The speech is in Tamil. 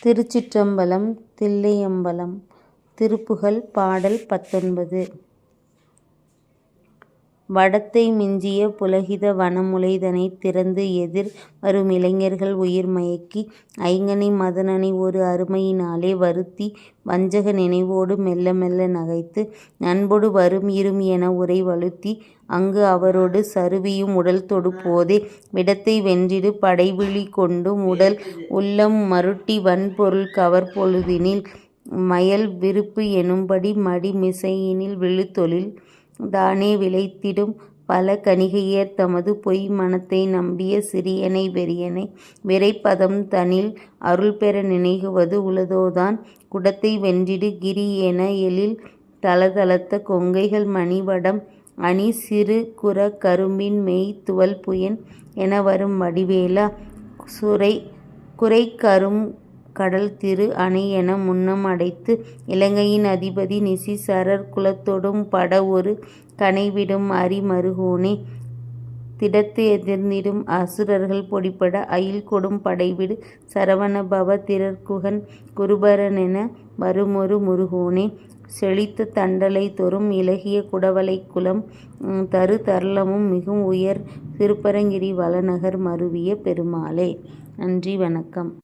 திருச்சிற்றம்பலம். தில்லையம்பலம். திருப்புகழ். பாடல் 19. வடத்தை மிஞ்சிய புளகித வனமுலைதனைத் திறந்து எதிர் வருமிளைஞர்கள் உயிர் மயக்கி ஐங்கணி மதனனை ஒரு அருமையினாலே வருத்தி வஞ்சக நினைவொடு மெல்ல மெல்ல நகைத்து நண்பொடு வரும் இரும் என உரை வழுத்தி அங்கு அவரொடு சருவியும் உடல்தொடு போதே விடத்தை வென்றிடு படைவிழி கொண்டும் உடல் உள்ளம் மருட்டி வன்பொருள் கவர் பொழுதினில் மயல் விருப்பு எனும்படி மடி மிசையினில் விழுத்தொழில் தானே விளைத்திடும் பல கணிகையர் தமது பொய் மனத்தை நம்பிய சிறியனை வெறியனை விரைப்பதம் தனில் அருள்பெற நினைகுவது உளதோதான் குடத்தை வென்றிடு கிரி என எழில் தளதளத்த கொங்கைகள் மணிவடம் அணி சிறு குற கரும்பின் மெய் துவல் புயன் என வரும் வடிவேலா குரைகரும் கடல் திரு அணை என முன்னம் அடைத்து இலங்கையின் அதிபதி நிசிசரர் குலத்தொடும் பட ஒரு கனைவிடும் அரி மருகோனே திடத்து எதிர்ந்திடும் அசுரர்கள் பொடிபட அயில் கொடும் படைவிடு சரவண பவ திரர்குகன் குருபரனென வருமொரு முருகோனே செழித்த தண்டலை தொறும் இலகிய குடவளை குலம் தரு தர்லமும் மிகும் உயர் திருப்பரங்கிரி வளநகர் மருவிய பெருமாளே. நன்றி, வணக்கம்.